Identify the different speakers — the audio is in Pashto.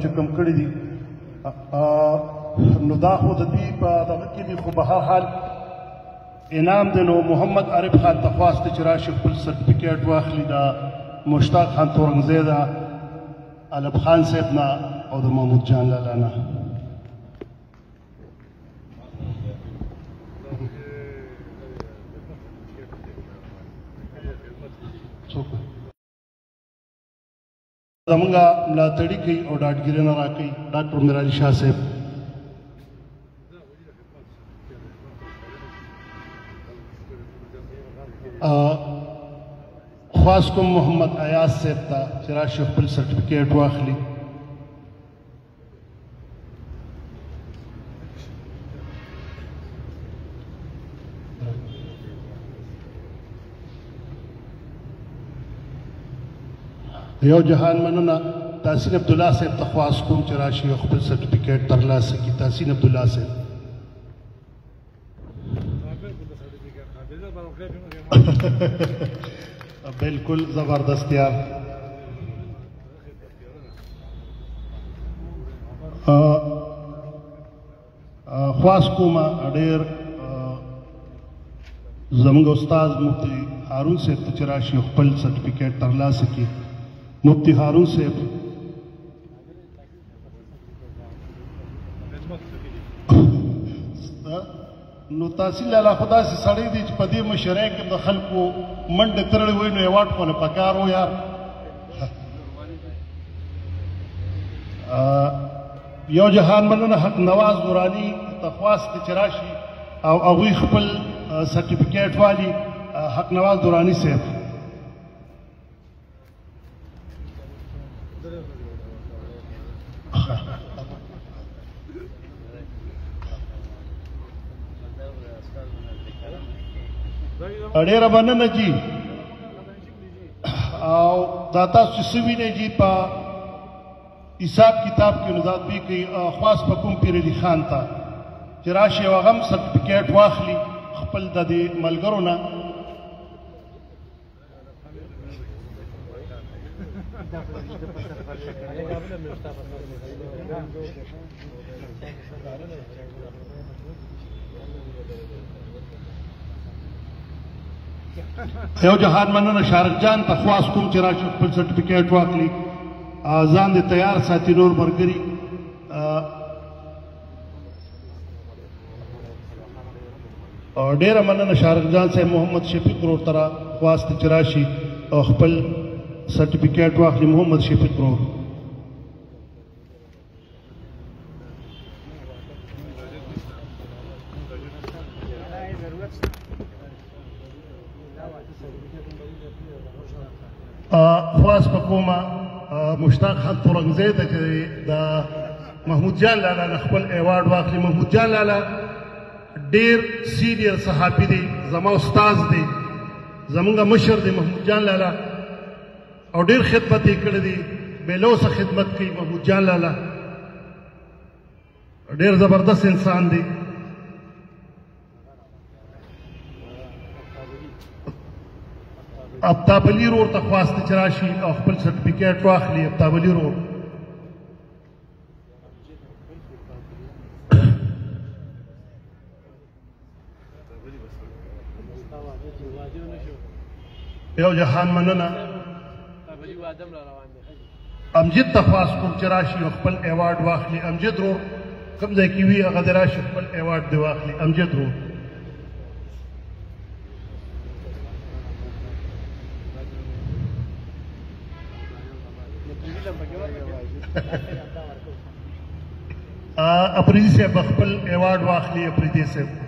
Speaker 1: چې کوم کړي دي نو دا خو د دوی په دغه کې دي خو به هر حال انعام دی نو محمد عارف خان ته خواست چې راشي خپل سرټیفیکیټ واخلي د مشتاق خان تورنګزی د علب خان صاحب نه او د محمود جان لالا نه زمونږه ملاتړي کوي او ډاډګیرنه راکوي ډاکټر میرعلي شاه صاحب خواست کوم محمد ایاز صاحب ته چې راشي خپل سرټیفیکیټ واخلي یو جهان مننه تحسین عبدالله صاحب ته خواست کوم چې راشي خپل سرټیفیکیټ ترلاسه کړي تحسین عبدالله صاحب بالکل زبردست یار خواست کوم ډېر زموږ استاد مفتی هارون صاحب ته چې راشي خپل سرټیفیکیټ ترلاسه کړي مفتی هارون صاحب نو تحصیل لاله خو داسې سړی دی چې په دې مشرۍ کې د خلکو منډې ترړې وایي نو ایوارډ خو له پکار و یار یو جهان مننه حق نواز نوراني ته خواست چې راشي او هغوی خپل سرټیفیکیټ والي حق نواز نوراني صاحب ډېره مننه جي او دا تاسو چې څه وینئ جي په حساب کتاب کې نو دا دوی کوي خواست په کوم پیر علي خان ته چې راشي او هغه هم سرټیفیکیټ واخلي خپل د دې ملګرو نه یو جهان مننه شارق جان ته خواست کوم چې راشي خپل سرټیفیکیټ واخلي ځان دې تیار ساتي نور ملګري ډېره مننه شارق جان صاحب محمد شفیق ورور ته خواست چې راشي او خپل سرټیفیکیټ واخلي محمد شفیق ورور خواست په کومه مشتاق خان تورنګزی ته چې د محمود جان لالا نه خپل ایوارډ واخلي محمود جان لالا ډېر سینیر صحافي دی زما استاد دی زمونږ مشر دی محمود جان لالا او ډېر خدمت یې کړی دی بېلوسه خدمت کوي محمود جان لالا ډېر زبردست انسان دی افتاب علي رور ته خواست چې راشي او خپل سرټیفیکیټ واخلي افتاب علي رور یو جهان مننه امجد ته خواست کوم چې راشي او خپل ایوارډ واخلي امجد رور کوم ځای کې وي هغه دې راشي خپل ایوارډ دې واخلي امجد رور اپریدي صاحب خپل ایوارډ واخلي اپریدي صاحب